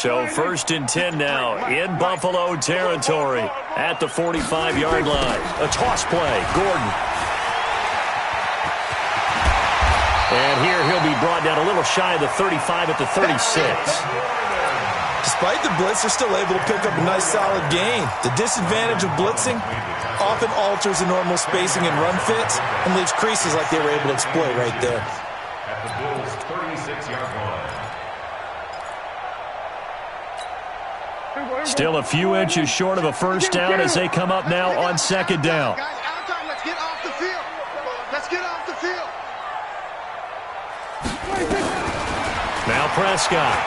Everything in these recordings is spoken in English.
So 1st and 10 now in Buffalo territory at the 45-yard line. A toss play, Gordon. And here he'll be brought down a little shy of the 35 at the 36. Despite the blitz, they're still able to pick up a nice solid gain. The disadvantage of blitzing often alters the normal spacing and run fits and leaves creases like they were able to exploit right there. At the Bills' 36-yard line. Still a few inches short of a first down as they come up now on 2nd down. Guys, out time. Let's get off the field. Let's get off the field. Now Prescott.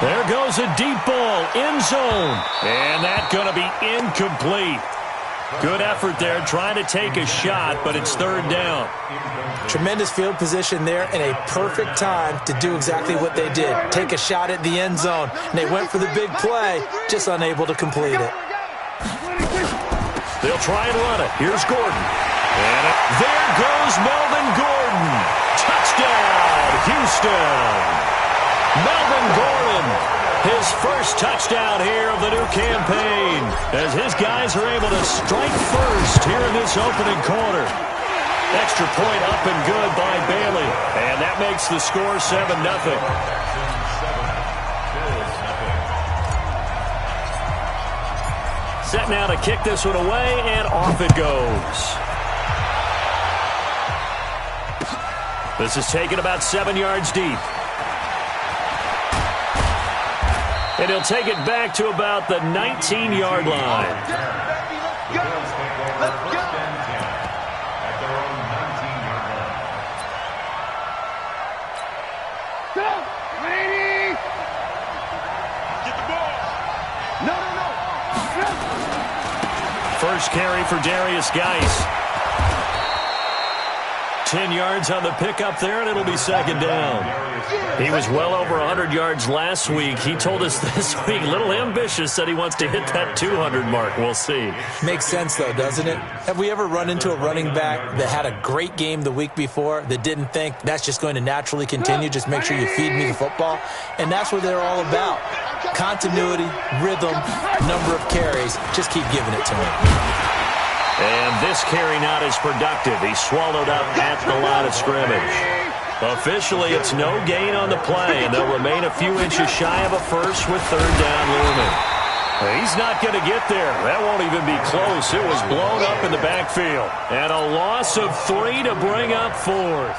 There goes a deep ball, end zone. And that's going to be incomplete. Good effort there, trying to take a shot, but it's 3rd down. Tremendous field position there and a perfect time to do exactly what they did. Take a shot at the end zone. And they went for the big play, just unable to complete it. They'll try and run it. Here's Gordon. And there goes Melvin Gordon. Touchdown, Houston. Melvin Gordon, his first touchdown here of the new campaign, as his guys are able to strike first here in this opening quarter. Extra point up and good by Bailey, and that makes the score 7-0. Set now to kick this one away, and off it goes. This is taken about 7 yards deep. And he'll take it back to about the 19-yard line. First carry for Darius Geis. 10 yards on the pickup there, and it'll be 2nd down. He was well over 100 yards last week. He told us this week, a little ambitious, said he wants to hit that 200 mark. We'll see. Makes sense, though, doesn't it? Have we ever run into a running back that had a great game the week before that didn't think that's just going to naturally continue? Just make sure you feed me the football. And that's what they're all about. Continuity, rhythm, number of carries. Just keep giving it to him. And this carry not as productive. He's swallowed up at the line of scrimmage. Officially, it's no gain on the play, and they'll remain a few inches shy of a first with 3rd down looming. He's not going to get there. That won't even be close. It was blown up in the backfield. And a loss of 3 to bring up 4th.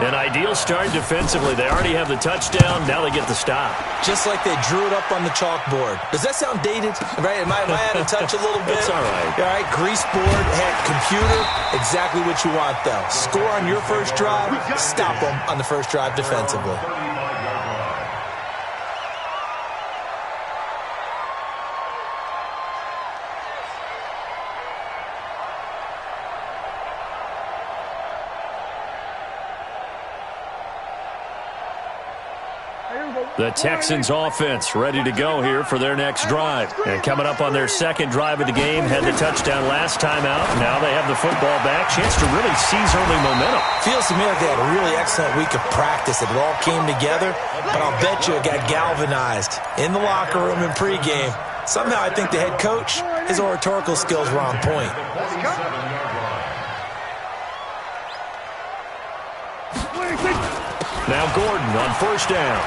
An ideal start defensively. They already have the touchdown. Now they get the stop. Just like they drew it up on the chalkboard. Does that sound dated? Right? Am I out of touch a little bit? It's all right. All right, grease board, computer, exactly what you want, though. Score on your first drive, stop them on the first drive defensively. The Texans offense ready to go here for their next drive. And coming up on their 2nd drive of the game, had the touchdown last time out. Now they have the football back. Chance to really seize early momentum. Feels to me like they had a really excellent week of practice. It all came together, but I'll bet you it got galvanized in the locker room in pregame. Somehow I think the head coach, his oratorical skills were on point. Now Gordon on 1st down.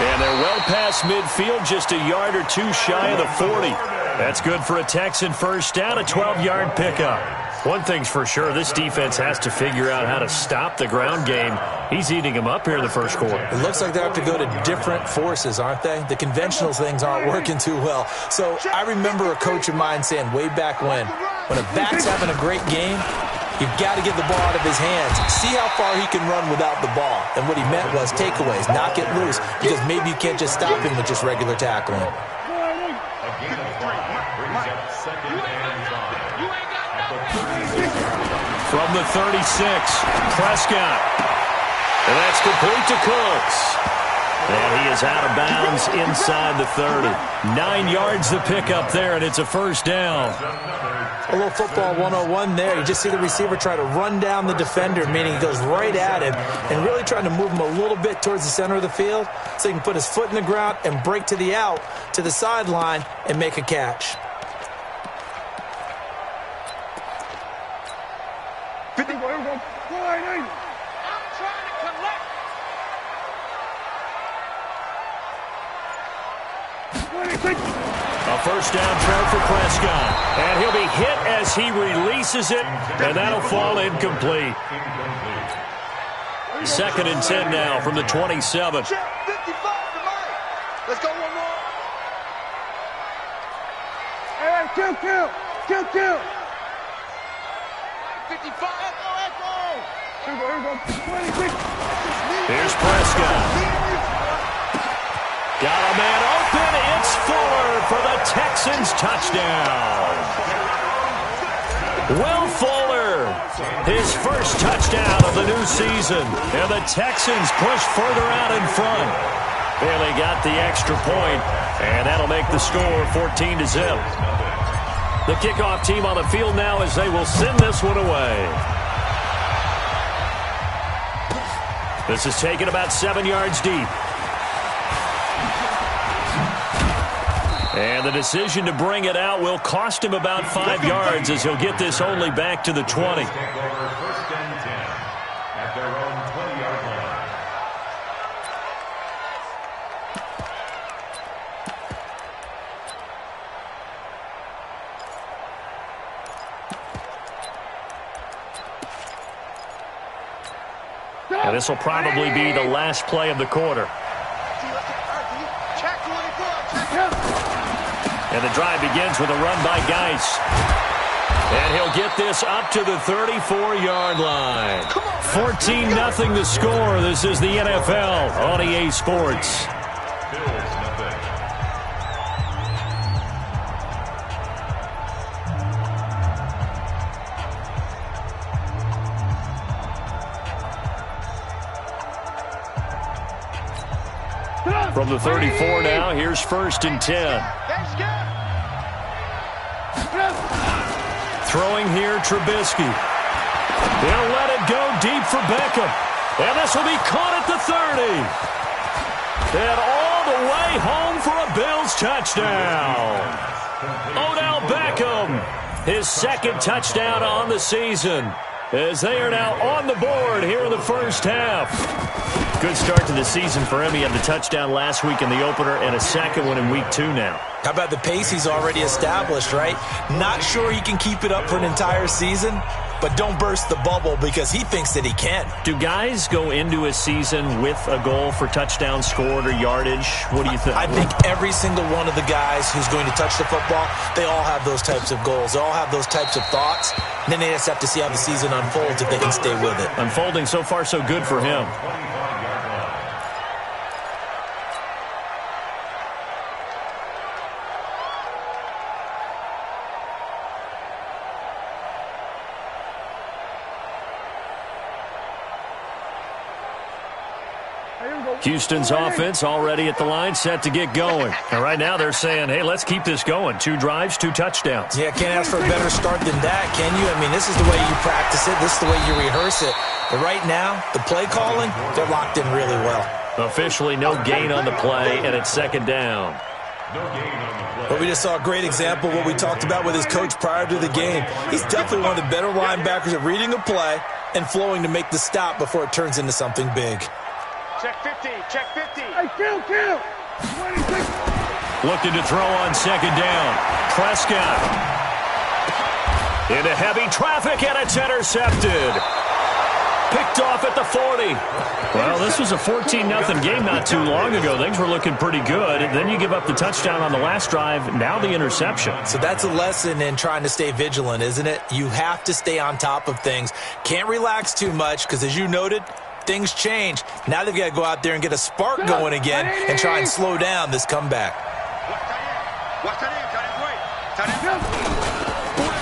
And they're well past midfield, just a yard or two shy of the 40. That's good for a Texan first down, a 12-yard pickup. One thing's for sure, this defense has to figure out how to stop the ground game. He's eating them up here in the first quarter. It looks like they have to go to different forces, aren't they? The conventional things aren't working too well. So I remember a coach of mine saying way back when a back's having a great game, you've got to get the ball out of his hands. See how far he can run without the ball. And what he meant was takeaways, knock it loose, because maybe you can't just stop him with just regular tackling. From the 36, Prescott. And that's complete to Cooks. And he is out of bounds inside the 30. 9 yards to pick up there, and it's a first down. A little football 101 there. You just see the receiver try to run down the defender, meaning he goes right at him and really trying to move him a little bit towards the center of the field so he can put his foot in the ground and break to the out, to the sideline, and make a catch. 50. I'm trying to collect. 26. A first down try for Prescott. And he'll be hit as he releases it, and that'll fall incomplete. 2nd and 10 now from the 27. 55 to Mike. Let's go one more. Hey, kill. 55. Here we go. 26. Here's Prescott. Got a man open. It's Fuller for the Texans touchdown. Will Fuller, his first touchdown of the new season. And the Texans push further out in front. Barely got the extra point, and that'll make the score 14-0. The kickoff team on the field now as they will send this one away. This is taken about 7 yards deep. And the decision to bring it out will cost him about 5 yards as he'll get this only back to the 20. First and 10 at their own 20-yard line. And this will probably be the last play of the quarter. And the drive begins with a run by Geis. And he'll get this up to the 34-yard line. 14-0 the score. This is the NFL on EA Sports. From the 34 now, here's 1st and 10. Throwing here, Trubisky. He'll let it go deep for Beckham. And this will be caught at the 30. And all the way home for a Bills touchdown. Odell Beckham, his 2nd touchdown on the season, as they are now on the board here in the first half. Good start to the season for him. He had the touchdown last week in the opener and a 2nd one in week 2 now. How about the pace he's already established, right? Not sure he can keep it up for an entire season, but don't burst the bubble because he thinks that he can. Do guys go into a season with a goal for touchdown scored or yardage? What do you think? I think every single one of the guys who's going to touch the football, they all have those types of goals. They all have those types of thoughts. And then they just have to see how the season unfolds if they can stay with it. Unfolding so far so good for him. Houston's offense already at the line, set to get going. And right now they're saying, hey, let's keep this going. 2 drives, 2 touchdowns. Yeah, can't ask for a better start than that, can you? I mean, this is the way you practice it. This is the way you rehearse it. But right now, the play calling, they're locked in really well. Officially no gain on the play, and it's 2nd down. But we just saw a great example of what we talked about with his coach prior to the game. He's definitely one of the better linebackers at reading a play and flowing to make the stop before it turns into something big. Check 50. Hey, kill. 26. Looking to throw on 2nd down. Prescott. Into heavy traffic, and it's intercepted. Picked off at the 40. Well, this was a 14-0 game not too long ago. Things were looking pretty good. And then you give up the touchdown on the last drive. Now the interception. So that's a lesson in trying to stay vigilant, isn't it? You have to stay on top of things. Can't relax too much because, as you noted, things change. Now they've got to go out there and get a spark going again and try and slow down this comeback.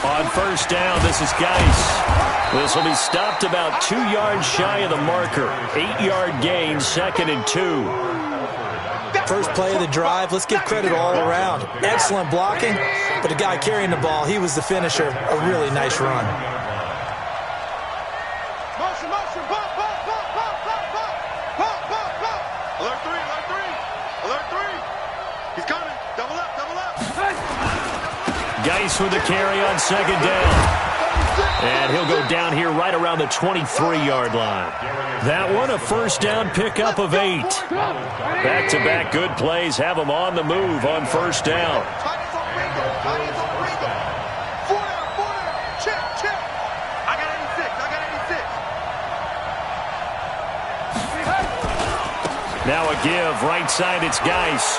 On 1st down, this is Geis. This will be stopped about 2 yards shy of the marker. 8-yard gain, 2nd and 2. First play of the drive, let's give credit all around. Excellent blocking, but the guy carrying the ball, he was the finisher. A really nice run. Motion, motion, pop, pop, pop, pop, pop, pop, pop, pop, pop. Alert 3, alert 3, alert 3. He's coming. Double up, double up. Geis with the carry on second down. And he'll go down here right around the 23-yard line. That one, a first down pickup of 8. Back-to-back good plays have them on the move on first down. Titans on Ringo. Titans on Ringo. 4 down, 4 down. Check, check. I got 86. I got 86. Now a give. Right side, it's Geis.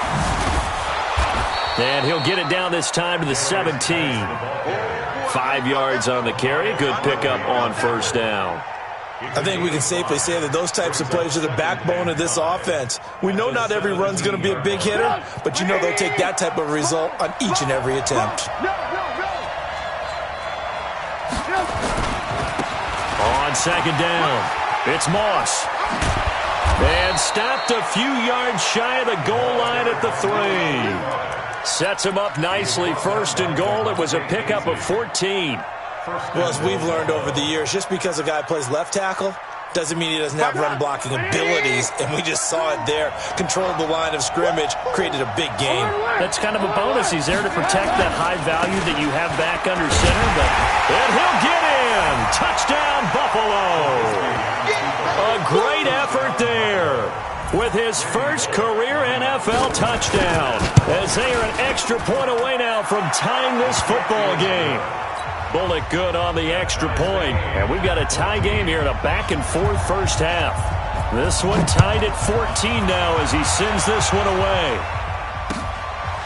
And he'll get it down this time to the 17. 5 yards on the carry. Good pickup on first down. I think we can safely say that those types of plays are the backbone of this offense. We know not every run's going to be a big hitter, but you know they'll take that type of result on each and every attempt. On second down, it's Moss. And stopped a few yards shy of the goal line at the 3. Sets him up nicely. First and goal. It was a pickup of 14. Well, as we've learned over the years, just because a guy plays left tackle doesn't mean he doesn't have run-blocking abilities, and we just saw it there. Controlled the line of scrimmage, created a big game. That's kind of a bonus. He's there to protect that high value that you have back under center, and he'll get in. Touchdown, Buffalo. A great effort there with his first career NFL touchdown, as they are an extra point away now from tying this football game. Bullock good on the extra point, and we've got a tie game here in a back-and-forth first half. This one tied at 14 now as he sends this one away.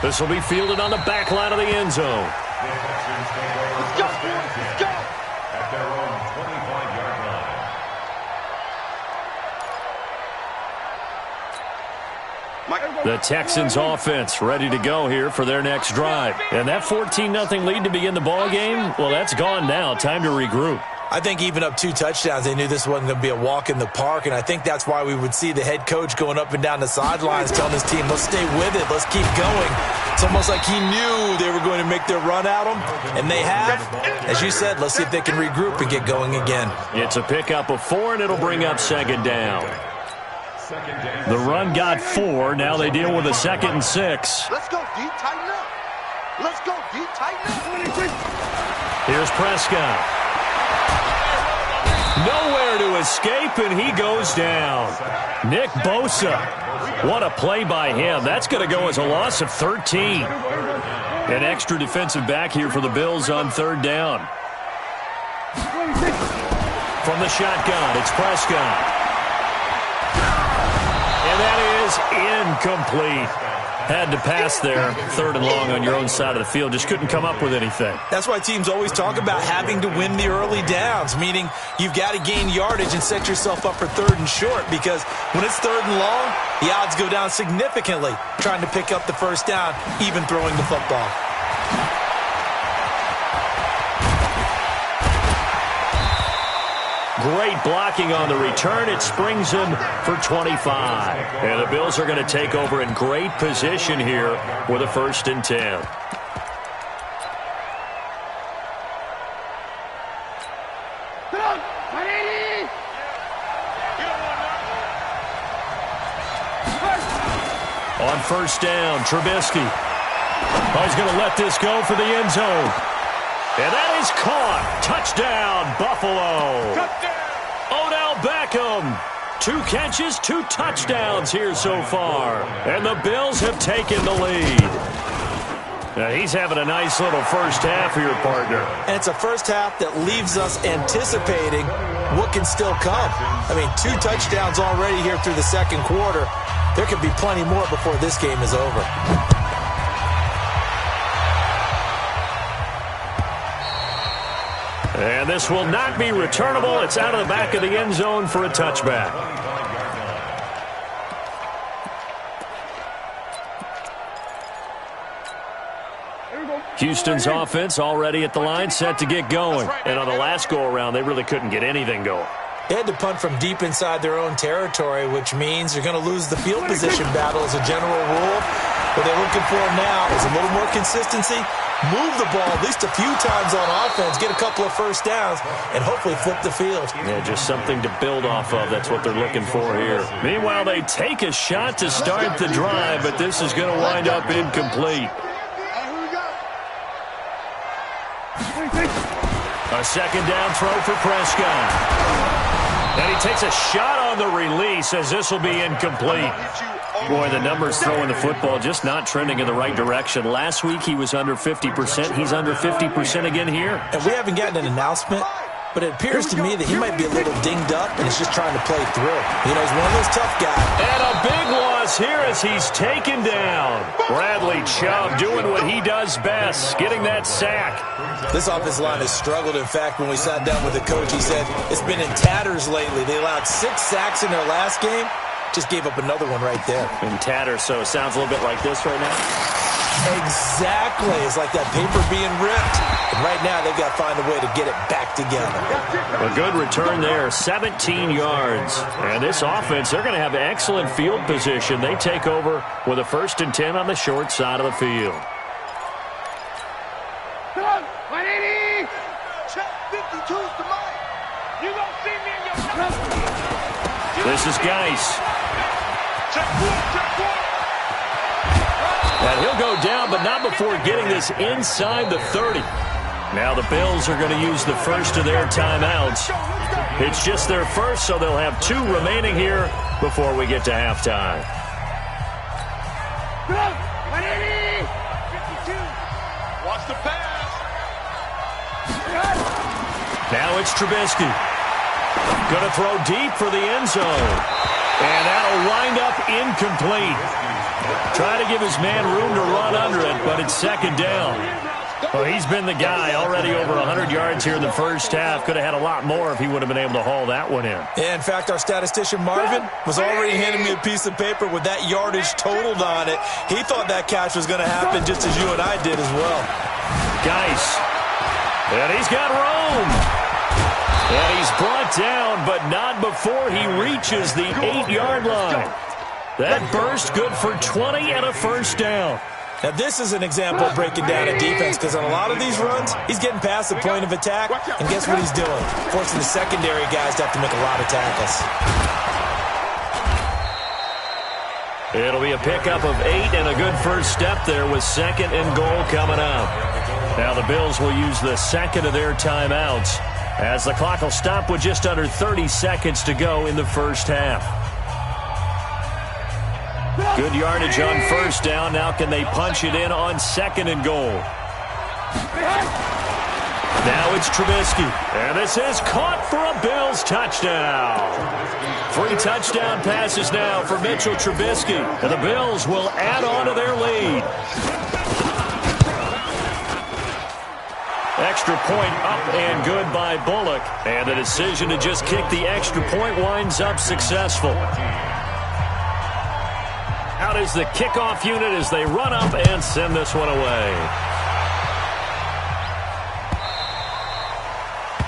This will be fielded on the back line of the end zone. Let's go, boys. Let's go. At their own 25-yard line. The Texans offense ready to go here for their next drive. And that 14-0 lead to begin the ball game, well, that's gone now. Time to regroup. I think even up 2 touchdowns, they knew this wasn't going to be a walk in the park, and I think that's why we would see the head coach going up and down the sidelines telling his team, let's stay with it, let's keep going. It's almost like he knew they were going to make their run at him, and they have. As you said, let's see if they can regroup and get going again. It's a pickup of 4, and it'll bring up second down. The run got 4. Now they deal with a 2nd and 6. Let's go, D. Tighten up. Let's go, D. Tighten up. Here's Prescott. Nowhere to escape, and he goes down. Nick Bosa. What a play by him. That's going to go as a loss of 13. An extra defensive back here for the Bills on third down. From the shotgun, it's Prescott. And that is incomplete. Had to pass there, third and long on your own side of the field. Just couldn't come up with anything. That's why teams always talk about having to win the early downs, meaning you've got to gain yardage and set yourself up for third and short, because when it's third and long, the odds go down significantly trying to pick up the first down, even throwing the football. Great blocking on the return. It springs him for 25. And the Bills are going to take over in great position here with a 1st and 10. On first down, Trubisky. Oh, he's going to let this go for the end zone. And that is caught. Touchdown, Buffalo. Odell Beckham. 2 catches, 2 touchdowns here so far. And the Bills have taken the lead. Now he's having a nice little first half here, partner. And it's a first half that leaves us anticipating what can still come. I mean, 2 touchdowns already here through the second quarter. There could be plenty more before this game is over. And this will not be returnable. It's out of the back of the end zone for a touchback. Houston's offense already at the line, set to get going. And on the last go-around, they really couldn't get anything going. They had to punt from deep inside their own territory, which means you're going to lose the field position battle as a general rule. What they're looking for now is a little more consistency, move the ball at least a few times on offense, get a couple of first downs, and hopefully flip the field. Yeah, just something to build off of. That's what they're looking for here. Meanwhile, they take a shot to start the drive, but this is going to wind up incomplete. A second down throw for Prescott. And he takes a shot on the release as this will be incomplete. Boy, the numbers throwing the football just not trending in the right direction. Last week he was under 50%. He's under 50% again here. And we haven't gotten an announcement, but it appears to me that he might be a little dinged up and is just trying to play through. You know, he's one of those tough guys. And a big loss here as he's taken down. Bradley Chubb doing what he does best, getting that sack. This offensive line has struggled. In fact, when we sat down with the coach, he said it's been in tatters lately. They allowed 6 sacks in their last game. Just gave up another one right there. In tatters, so it sounds a little bit like this right now. Exactly. It's like that paper being ripped. And right now, they've got to find a way to get it back together. A good return there, 17 yards. And this offense, they're going to have excellent field position. They take over with a 1st and 10 on the short side of the field. Come on, 180. Check 52's the mic. You gonna see me in your This is Geis. check one. And he'll go down, but not before getting this inside the 30. Now the Bills are going to use the first of their timeouts. It's just their first, so they'll have 2 remaining here before we get to halftime. Come on, 180. 52. Watch the pass. Now it's Trubisky. Going to throw deep for the end zone. And that'll wind up incomplete. Try to give his man room to run under it, but it's 2nd down. Well, he's been the guy already over 100 yards here in the first half. Could have had a lot more if he would have been able to haul that one in. Yeah, in fact, our statistician Marvin was already handing me a piece of paper with that yardage totaled on it. He thought that catch was going to happen just as you and I did as well. Geis. And he's got room. And he's brought down, but not before he reaches the 8-yard line. That burst good for 20 and a 1st down. Now, this is an example of breaking down a defense because on a lot of these runs, he's getting past the point of attack, and guess what he's doing? Forcing the secondary guys to have to make a lot of tackles. It'll be a pickup of 8 and a good first step there with 2nd and goal coming up. Now the Bills will use the 2nd of their timeouts as the clock will stop with just under 30 seconds to go in the first half. Good yardage on 1st down. Now can they punch it in on 2nd and goal? Now it's Trubisky. And this is caught for a Bills touchdown. 3 touchdown passes now for Mitchell Trubisky. And the Bills will add on to their lead. Extra point up and good by Bullock. And the decision to just kick the extra point winds up successful. Out is the kickoff unit as they run up and send this one away.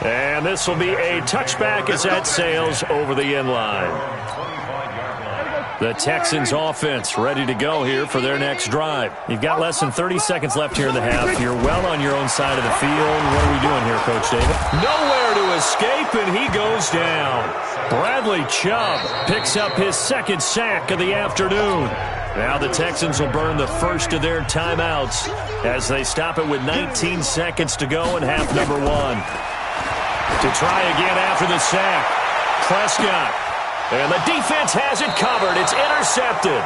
And this will be a touchback as that sails over the end line. The Texans offense ready to go here for their next drive. You've got less than 30 seconds left here in the half. You're well on your own side of the field. What are we doing here, Coach David? Nowhere to escape, and he goes down. Bradley Chubb picks up his 2nd sack of the afternoon. Now the Texans will burn the first of their timeouts as they stop it with 19 seconds to go in half number 1. To try again after the sack, Prescott. And the defense has it covered. It's intercepted.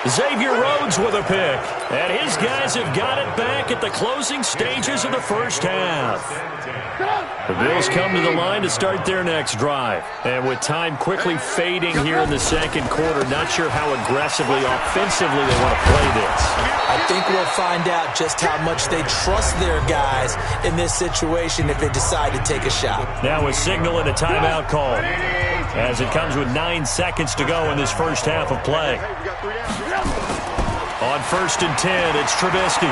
Xavier Rhodes with a pick. And his guys have got it back at the closing stages of the first half. The Bills come to the line to start their next drive. And with time quickly fading here in the 2nd quarter, not sure how aggressively, offensively they want to play this. I think we'll find out just how much they trust their guys in this situation if they decide to take a shot. Now a signal and a timeout call as it comes with 9 seconds to go in this first half of play. On 1st and 10, it's Trubisky.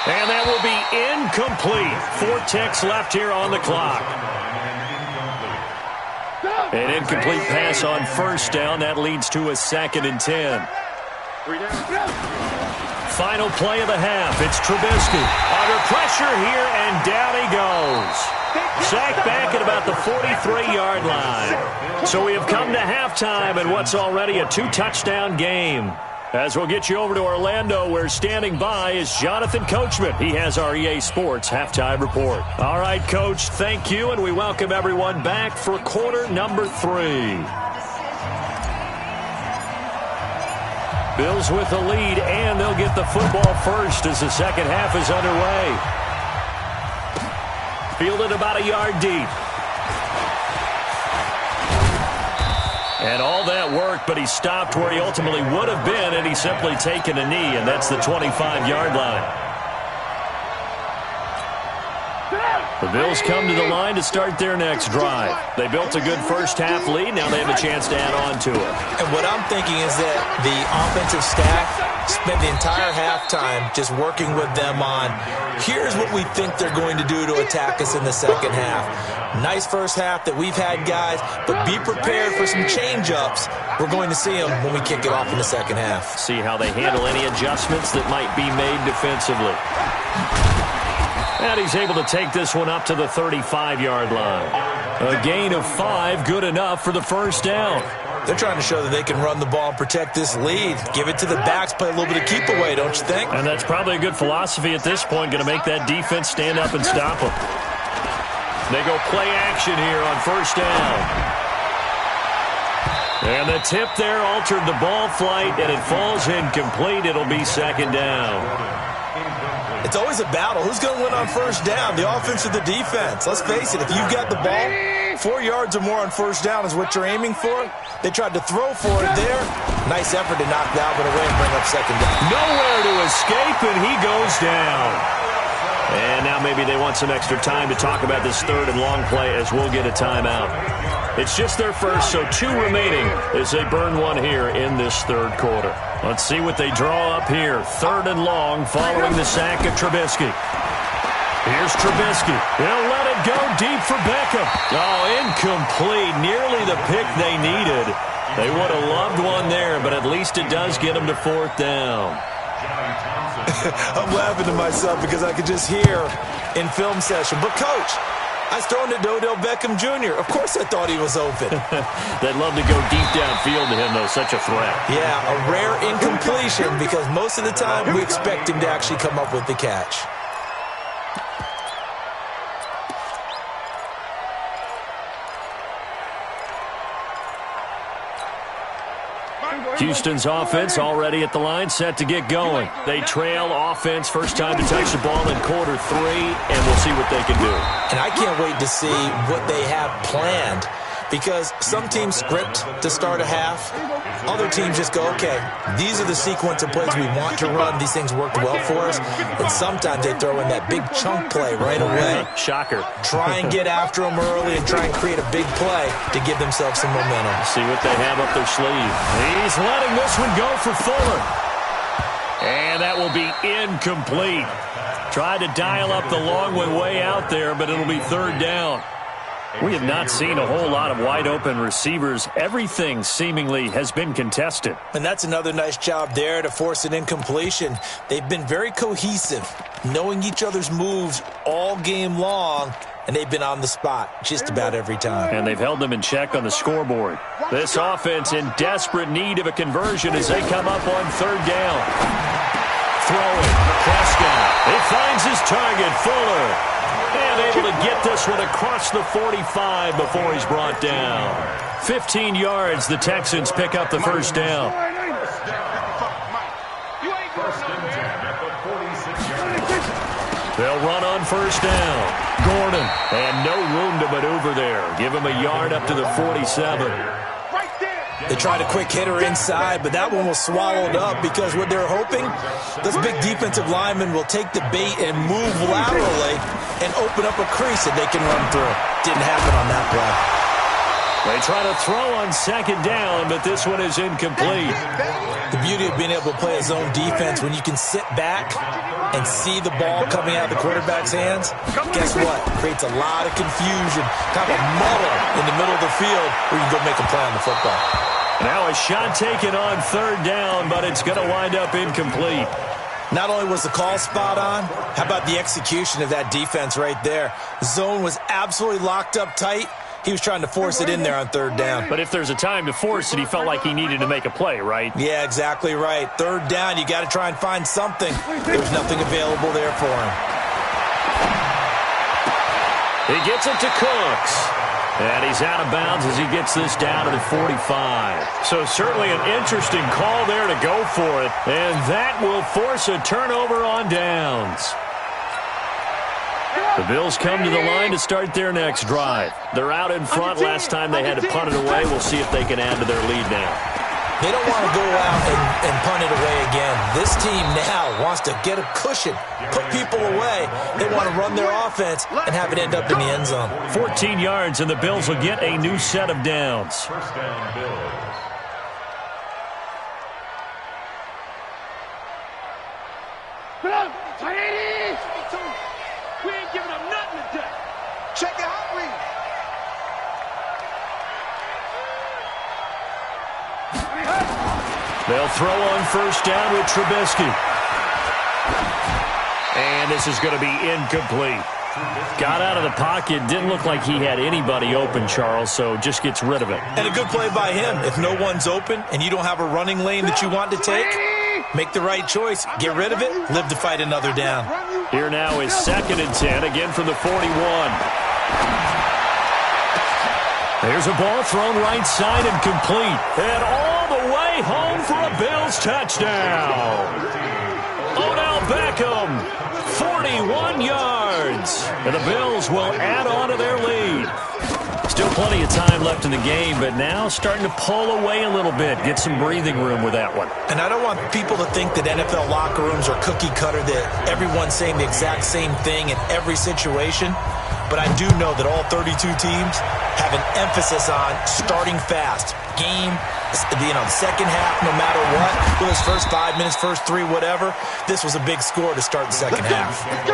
And that will be incomplete. 4 ticks left here on the clock. An incomplete pass on first down. That leads to a 2nd and 10. Final play of the half. It's Trubisky. Under pressure here, and down he goes. Sacked back at about the 43-yard line. So we have come to halftime in what's already a 2-touchdown game. As we'll get you over to Orlando, where standing by is Jonathan Coachman. He has our EA Sports halftime report. All right, Coach, thank you, and we welcome everyone back for quarter number 3. Bills with the lead, and they'll get the football first as the second half is underway. Fielded about a yard deep. And all that worked, but he stopped where he ultimately would have been, and he's simply taken a knee, and that's the 25-yard line. The Bills come to the line to start their next drive. They built a good first-half lead. Now they have a chance to add on to it. And what I'm thinking is that the offensive staff spent the entire halftime just working with them on, here's what we think they're going to do to attack us in the second half. Nice first half that we've had, guys, but be prepared for some change-ups. We're going to see them when we kick it off in the second half. See how they handle any adjustments that might be made defensively. And he's able to take this one up to the 35-yard line. A gain of 5, good enough for the first down. They're trying to show that they can run the ball and protect this lead. Give it to the backs, play a little bit of keep away, don't you think? And that's probably a good philosophy at this point, going to make that defense stand up and stop them. They go play action here on first down. And the tip there altered the ball flight, and it falls incomplete. It'll be second down. It's always a battle. Who's going to win on first down, the offense or the defense? Let's face it, if you've got the ball, 4 yards or more on first down is what you're aiming for. They tried to throw for it there. Nice effort to knock Dalvin away and bring up second down. Nowhere to escape, and he goes down. And now maybe they want some extra time to talk about this third and long play as we'll get a timeout. It's just their first, so 2 remaining as they burn one here in this third quarter. Let's see what they draw up here. Third and long following the sack of Trubisky. Here's Trubisky. He'll let it go deep for Beckham. Oh, incomplete. Nearly the pick they needed. They would have loved one there, but at least it does get them to fourth down. I'm laughing to myself because I could just hear in film session. But, Coach, I was throwing to Odell Beckham Jr. Of course I thought he was open. They'd love to go deep downfield to him, though. Such a threat. Yeah, a rare incompletion because most of the time we expect him to actually come up with the catch. Houston's offense already at the line, set to get going. They trail offense, first time to touch the ball in quarter 3, and we'll see what they can do. And I can't wait to see what they have planned because some teams script to start a half. Other teams just go, okay, these are the sequence of plays we want to run. These things worked well for us. And sometimes they throw in that big chunk play right away. Shocker. Try and get after them early and try and create a big play to give themselves some momentum. See what they have up their sleeve. He's letting this one go for Fuller. And that will be incomplete. Tried to dial up the long one way out there, but it'll be third down. We have not seen a whole lot of wide-open receivers. Everything seemingly has been contested. And that's another nice job there to force an incompletion. They've been very cohesive, knowing each other's moves all game long, and they've been on the spot just about every time. And they've held them in check on the scoreboard. This offense in desperate need of a conversion as they come up on third down. Throwing, Prescott. He finds his target, Fuller. And able to get this one across the 45 before he's brought down. 15 yards, the Texans pick up the first down. They'll run on first down. Gordon, and no room to maneuver there. Give him a yard up to the 47. They tried a quick hitter inside, but that one was swallowed up because what they're hoping, this big defensive lineman will take the bait and move laterally and open up a crease that they can run through. Didn't happen on that play. They try to throw on second down, but this one is incomplete. The beauty of being able to play a zone defense when you can sit back and see the ball coming out of the quarterback's hands, guess what? Creates a lot of confusion, kind of a muddle in the middle of the field where you can go make a play on the football. Now a shot taken on third down, but it's going to wind up incomplete. Not only was the call spot on, how about the execution of that defense right there? Zone was absolutely locked up tight. He was trying to force it in there on third down. But if there's a time to force it, he felt like he needed to make a play, right? Yeah, exactly right. Third down, you got to try and find something. There was nothing available there for him. He gets it to Cooks. And he's out of bounds as he gets this down to the 45. So certainly an interesting call there to go for it. And that will force a turnover on downs. The Bills come to the line to start their next drive. They're out in front. Last time they had to punt it away. We'll see if they can add to their lead now. They don't want to go out and punt it away again. This team now wants to get a cushion, put people away. They want to run their offense and have it end up in the end zone. 14 yards, and the Bills will get a new set of downs. First down, Bills. We ain't giving up nothing today. Check it out, read. They'll throw on first down with Trubisky. And this is going to be incomplete. Got out of the pocket. Didn't look like he had anybody open, Charles, so just gets rid of it. And a good play by him. If no one's open and you don't have a running lane that you want to take, make the right choice. Get rid of it. Live to fight another down. Here now is 2nd and 10, again from the 41. There's a ball thrown right side and complete. And all the way home for a Bills touchdown. Odell Beckham, 41 yards. And the Bills will add on to their lead. Still plenty of time left in the game, but now starting to pull away a little bit. Get some breathing room with that one. And I don't want people to think that NFL locker rooms are cookie cutter, that everyone's saying the exact same thing in every situation. But I do know that all 32 teams have an emphasis on starting fast. Game, the second half, no matter what, whether it's first 5 minutes, first 3, whatever, this was a big score to start the second half. First and 10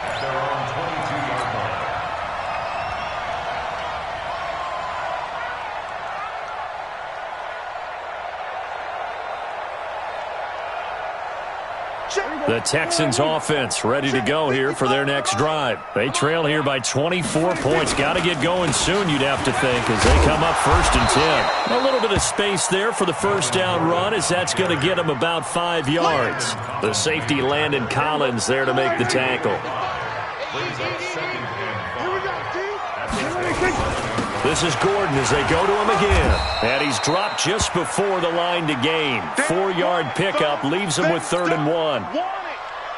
at their own 22-yard line. The Texans offense ready to go here for their next drive. They trail here by 24 points. Got to get going soon, you'd have to think, as they come up 1st and 10. A little bit of space there for the first down run, as that's going to get them about 5 yards. The safety Landon Collins there to make the tackle. This is Gordon as they go to him again. And he's dropped just before the line to gain. 4-yard pickup leaves him with 3rd and 1.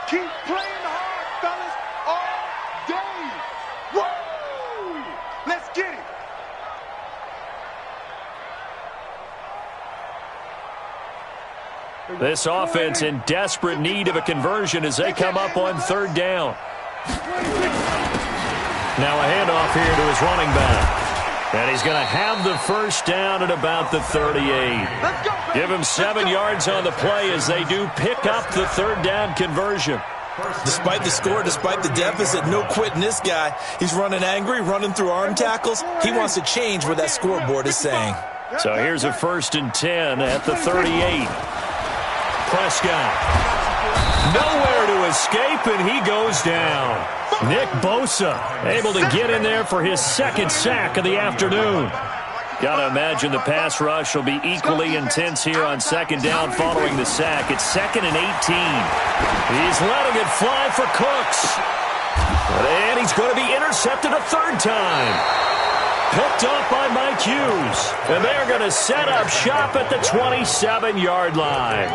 Keep playing hard, fellas, all day. Woo! Let's get it. This offense in desperate need of a conversion as they come up on 3rd down. Now a handoff here to his running back. And he's going to have the first down at about the 38. Give him 7 yards on the play as they do pick up the 3rd down conversion. Despite the score, despite the deficit, no quitting this guy. He's running angry, running through arm tackles. He wants to change what that scoreboard is saying. So here's a 1st and 10 at the 38. Prescott. Nowhere to escape, and he goes down. Nick Bosa able to get in there for his 2nd sack of the afternoon. Got to imagine the pass rush will be equally intense here on 2nd down following the sack. It's 2nd and 18. He's letting it fly for Cooks. And he's going to be intercepted a 3rd time. Picked off by Mike Hughes. And they're going to set up shop at the 27-yard line.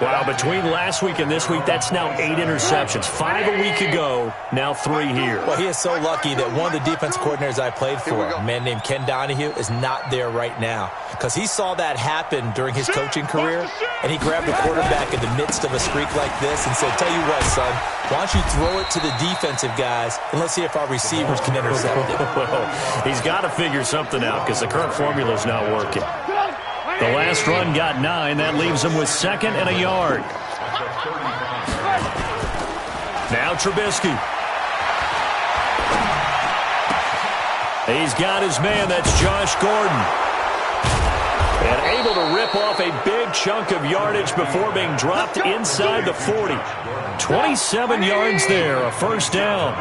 Wow, between last week and this week, that's now 8 interceptions. 5 a week ago, now 3 here. Well, he is so lucky that one of the defensive coordinators I played for, a man named Ken Donahue, is not there right now. Because he saw that happen during his coaching career, and he grabbed the quarterback in the midst of a streak like this and said, tell you what, son, why don't you throw it to the defensive guys, and let's see if our receivers can intercept it. Well, he's got to figure something out because the current formula is not working. The last run got 9. That leaves him with 2nd and a yard. Now Trubisky. He's got his man. That's Josh Gordon. And able to rip off a big chunk of yardage before being dropped inside the 40. 27 yards there, a first down.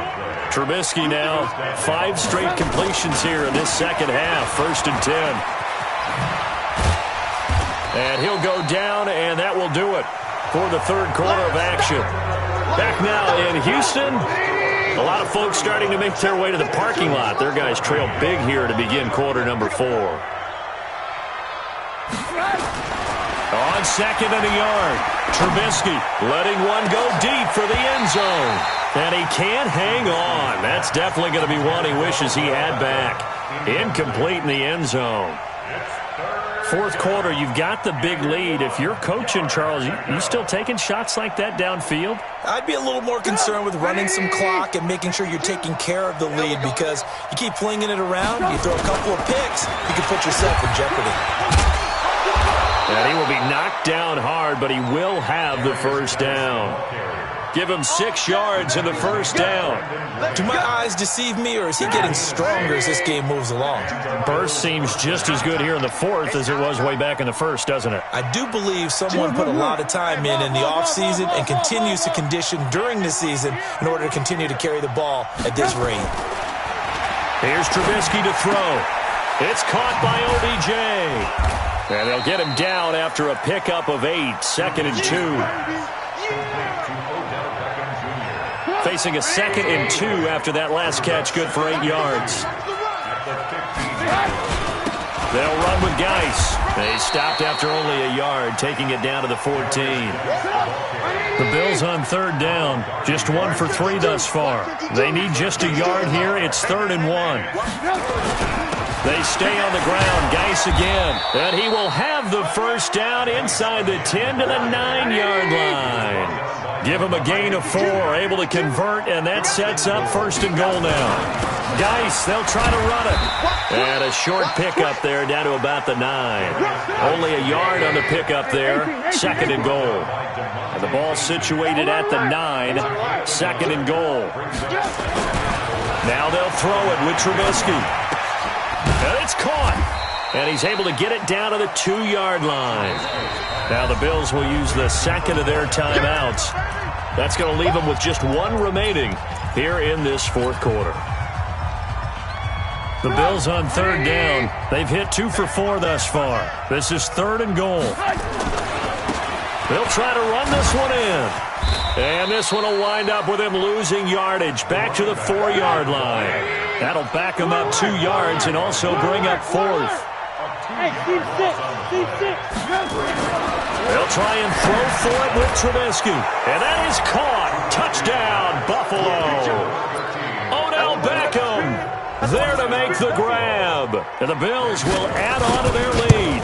Trubisky now 5 straight completions here in this second half. 1st and 10. And he'll go down, and that will do it for the third quarter of action. Back now in Houston. A lot of folks starting to make their way to the parking lot. Their guys trail big here to begin quarter number 4. On 2nd and a yard, Trubisky letting one go deep for the end zone. And he can't hang on. That's definitely going to be one he wishes he had back. Incomplete in the end zone. Fourth quarter, you've got the big lead. If you're coaching, Charles, you still taking shots like that downfield? I'd be a little more concerned with running some clock and making sure you're taking care of the lead, because you keep flinging it around, you throw a couple of picks, you can put yourself in jeopardy. And he will be knocked down hard, but he will have the first down. Give him 6 yards in the first down. Do my eyes deceive me, or is he getting stronger as this game moves along? Burst seems just as good here in the fourth as it was way back in the first, doesn't it? I do believe someone put a lot of time in the offseason and continues to condition during the season in order to continue to carry the ball at this rate. Here's Trubisky to throw. It's caught by OBJ. And they'll get him down after a pickup of 8, 2nd and 2. Facing a 2nd and 2 after that last catch, good for 8 yards. They'll run with Geis. They stopped after only a yard, taking it down to the 14. The Bills on 3rd down, just 1 for 3 thus far. They need just a yard here. It's 3rd and 1. They stay on the ground. Geis again. And he will have the first down inside the 10 to the 9-yard line. Give him a gain of 4, able to convert, and that sets up 1st and goal now. Geis, they'll try to run it. And a short pickup there down to about the 9. Only a yard on the pickup there. 2nd and goal. And the ball situated at the 9. 2nd and goal. Now they'll throw it with Trubisky. And it's caught. And he's able to get it down to the 2-yard line. Now the Bills will use the 2nd of their timeouts. That's going to leave them with just 1 remaining here in this 4th quarter. The Bills on 3rd down. They've hit 2 for 4 thus far. This is 3rd and goal. They'll try to run this one in. And this one will wind up with him losing yardage back to the 4-yard line. That'll back him up 2 yards and also bring up 4th. They'll try and throw for it with Trubisky. And that is caught. Touchdown, Buffalo. Odell Beckham there to make the grab. And the Bills will add on to their lead.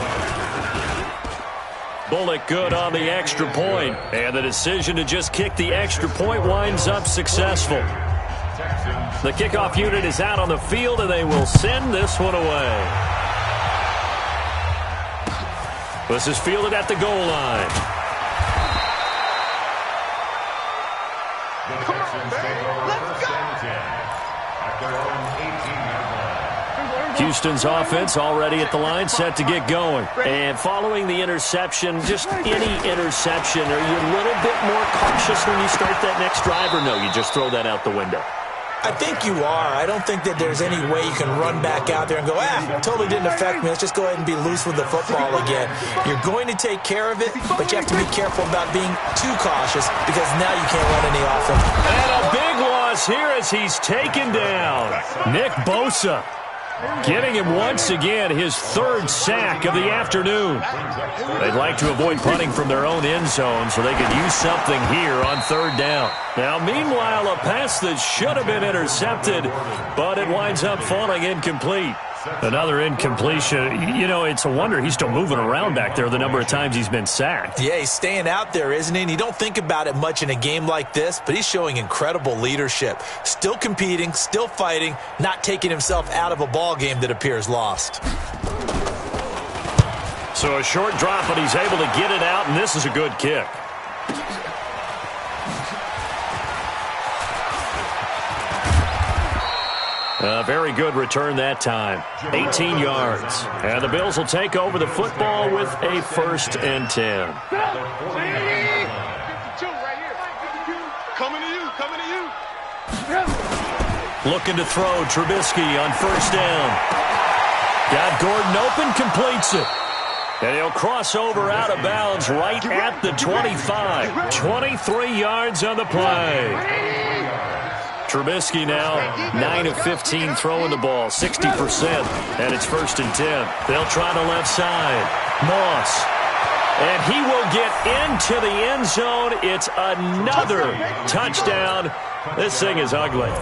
Bullock good on the extra point. And the decision to just kick the extra point winds up successful. The kickoff unit is out on the field, and they will send this one away. This is fielded at the goal line. The Texans take over 1st and 10 at their own 18-yard line. Houston's offense already at the line, set to get going. And following the interception, just any interception, are you a little bit more cautious when you start that next drive, or no, you just throw that out the window? I think you are. I don't think that there's any way you can run back out there and go, totally didn't affect me. Let's just go ahead and be loose with the football again. You're going to take care of it, but you have to be careful about being too cautious, because now you can't run any offense. And a big loss here as he's taken down. Nick Bosa. Getting him once again his third sack of the afternoon. They'd like to avoid punting from their own end zone so they could use something here on third down. Now, meanwhile, a pass that should have been intercepted, but it winds up falling incomplete. Another incompletion. You know, it's a wonder he's still moving around back there the number of times he's been sacked. Yeah, he's staying out there, isn't he? And you don't think about it much in a game like this, but he's showing incredible leadership. Still competing, still fighting, not taking himself out of a ball game that appears lost. So a short drop, but he's able to get it out, and this is a good kick. A very good return that time. 18 yards. And the Bills will take over the football with a 1st and 10. Coming to you, coming to you. Looking to throw, Trubisky on 1st down. Got Gordon open, completes it. And he'll cross over out of bounds right at the 25. 23 yards on the play. Trubisky now 9 of 15 throwing the ball, 60%, and it's 1st and 10. They'll try the left side. Moss. And he will get into the end zone. It's another touchdown. This thing is ugly.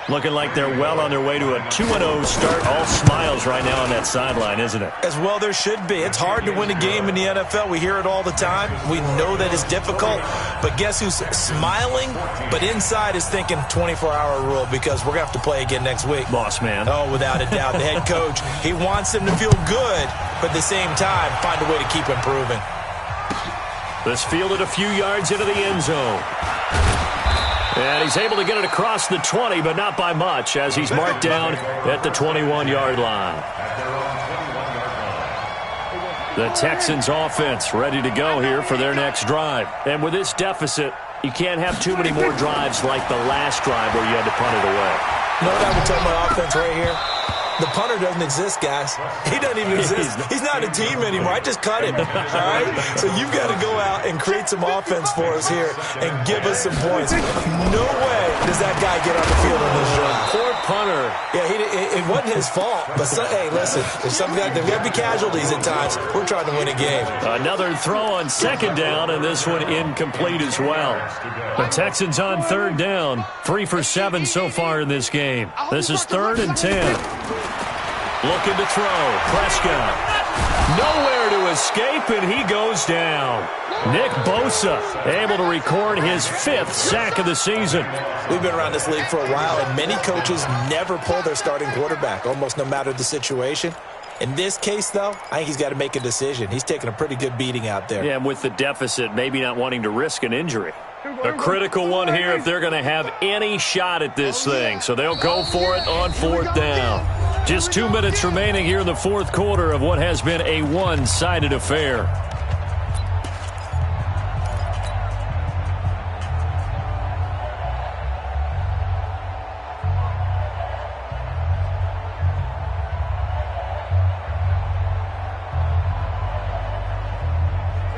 Looking like they're well on their way to a 2-0 start. All smiles right now on that sideline, isn't it? As well there should be. It's hard to win a game in the NFL. We hear it all the time. We know that it's difficult. But guess who's smiling? But inside is thinking 24-hour rule because we're going to have to play again next week. Boss man. Oh, without a doubt. The head coach, he wants them to feel good, but at the same time, find a way to keep improving. This fielded a few yards into the end zone. And he's able to get it across the 20, but not by much, as he's marked down at the 21-yard line. The Texans offense ready to go here for their next drive. And with this deficit, you can't have too many more drives like the last drive where you had to punt it away. You know what I would tell my offense right here? The punter doesn't exist, guys. He doesn't even exist. He's not a team anymore. I just cut him. All right? So you've got to go out and create some offense for us here and give us some points. No way does that guy get on the field on this drive. Poor punter. Yeah, it wasn't his fault. But, hey, listen, there's got to be casualties at times. We're trying to win a game. Another throw on 2nd down, and this one incomplete as well. The Texans on 3rd down. 3 for 7 so far in this game. This is 3rd and 10. Looking to throw. Prescott. Nowhere to escape, and he goes down. Nick Bosa able to record his 5th sack of the season. We've been around this league for a while, and many coaches never pull their starting quarterback, almost no matter the situation. In this case, though, I think he's got to make a decision. He's taking a pretty good beating out there. Yeah, and with the deficit, maybe not wanting to risk an injury. A critical one here if they're going to have any shot at this thing. So they'll go for it on 4th down. Just 2 minutes remaining here in the 4th quarter of what has been a one-sided affair.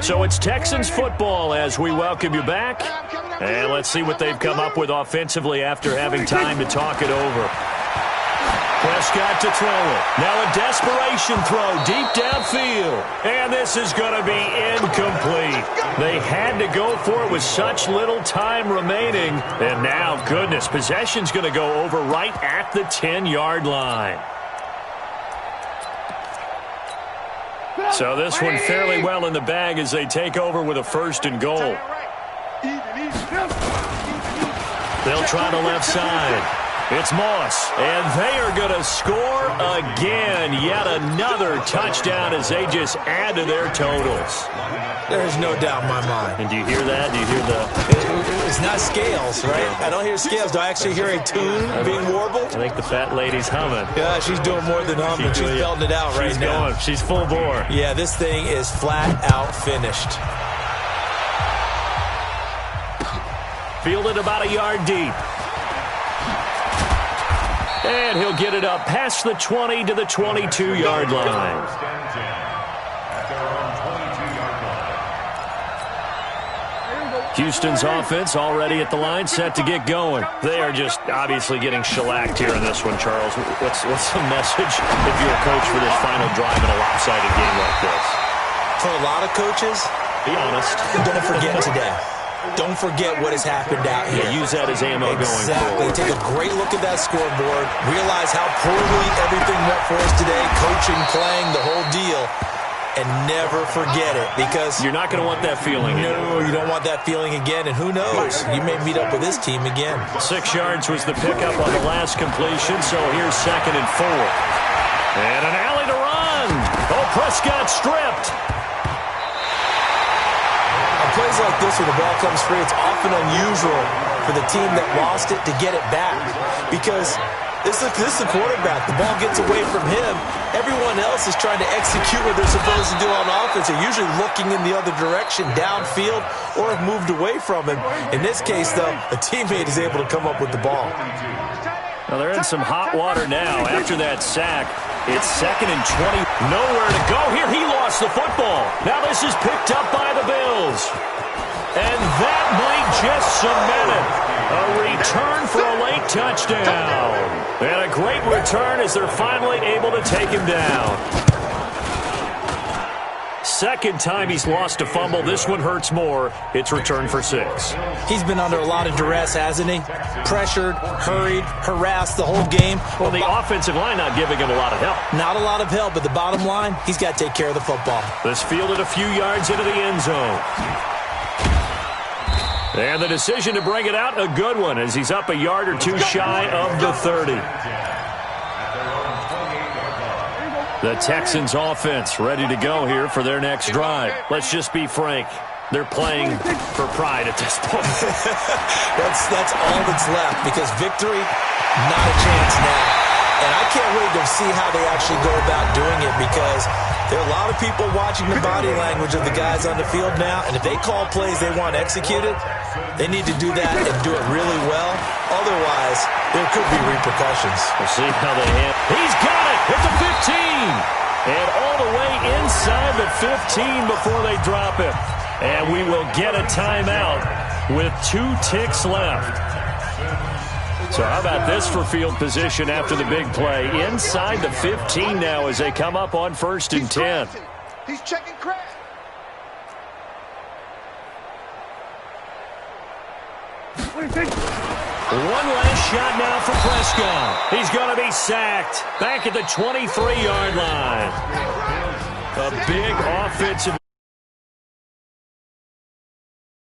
So it's Texans football as we welcome you back. And let's see what they've come up with offensively after having time to talk it over. Prescott to throw it. Now a desperation throw deep downfield. And this is going to be incomplete. They had to go for it with such little time remaining. And now, goodness, possession's going to go over right at the 10-yard line. So this one fairly well in the bag as they take over with a 1st and goal. They'll try the left side. It's Moss, and they are going to score again. Yet another touchdown as they just add to their totals. There's no doubt in my mind. And do you hear that? Do you hear the... It's not scales, right? I don't hear scales. Do I actually hear a tune being warbled? I think the fat lady's humming. Yeah, she's doing more than humming. She's belting it out right now. She's full bore. Yeah, this thing is flat out finished. Fielded about a yard deep. And he'll get it up past the 20 to the 22-yard line. Houston's offense already at the line, set to get going. They are just obviously getting shellacked here in this one, Charles. What's the message if you're a coach for this final drive in a lopsided game like this? For a lot of coaches, be honest. Don't forget today. Don't forget what has happened out here. Yeah, use that as ammo going forward. Take a great look at that scoreboard. Realize how poorly everything went for us today. Coaching, playing, the whole deal. And never forget it, because you're not going to want that feeling again. No, you don't want that feeling again. And who knows? You may meet up with this team again. 6 yards was the pickup on the last completion, so here's 2nd and 4. And an alley to run. Oh, Prescott stripped. On plays like this, when the ball comes free, it's often unusual for the team that lost it to get it back, because this is the quarterback. The ball gets away from him. Everyone else is trying to execute what they're supposed to do on offense. They're usually looking in the other direction, downfield, or have moved away from him. In this case, though, a teammate is able to come up with the ball. Well, they're in some hot water now. After that sack, it's 2nd and 20. Nowhere to go here. He lost the football. Now this is picked up by the Bills. And that might just cement it. A return for a late touchdown. And a great return as they're finally able to take him down. Second time he's lost a fumble. This one hurts more. It's returned for 6. He's been under a lot of duress, hasn't he? Pressured, hurried, harassed the whole game. Well, the offensive line not giving him a lot of help. Not a lot of help, but the bottom line, he's got to take care of the football. This fielded a few yards into the end zone. And the decision to bring it out, a good one, as he's up a yard or two shy of the 30. The Texans offense ready to go here for their next drive. Let's just be frank. They're playing for pride at this point. That's all that's left, because victory, not a chance now. And I can't wait to see how they actually go about doing it, because there are a lot of people watching the body language of the guys on the field now, and if they call plays they want executed, they need to do that and do it really well. Otherwise, there could be repercussions. We'll see how they handle. He's got it at the 15. And all the way inside the 15 before they drop it. And we will get a timeout with 2 ticks left. So how about this for field position after the big play? Inside the 15 now as they come up on 1st and 10. He's checking crack. One last shot now for Prescott. He's going to be sacked back at the 23-yard line. A big offensive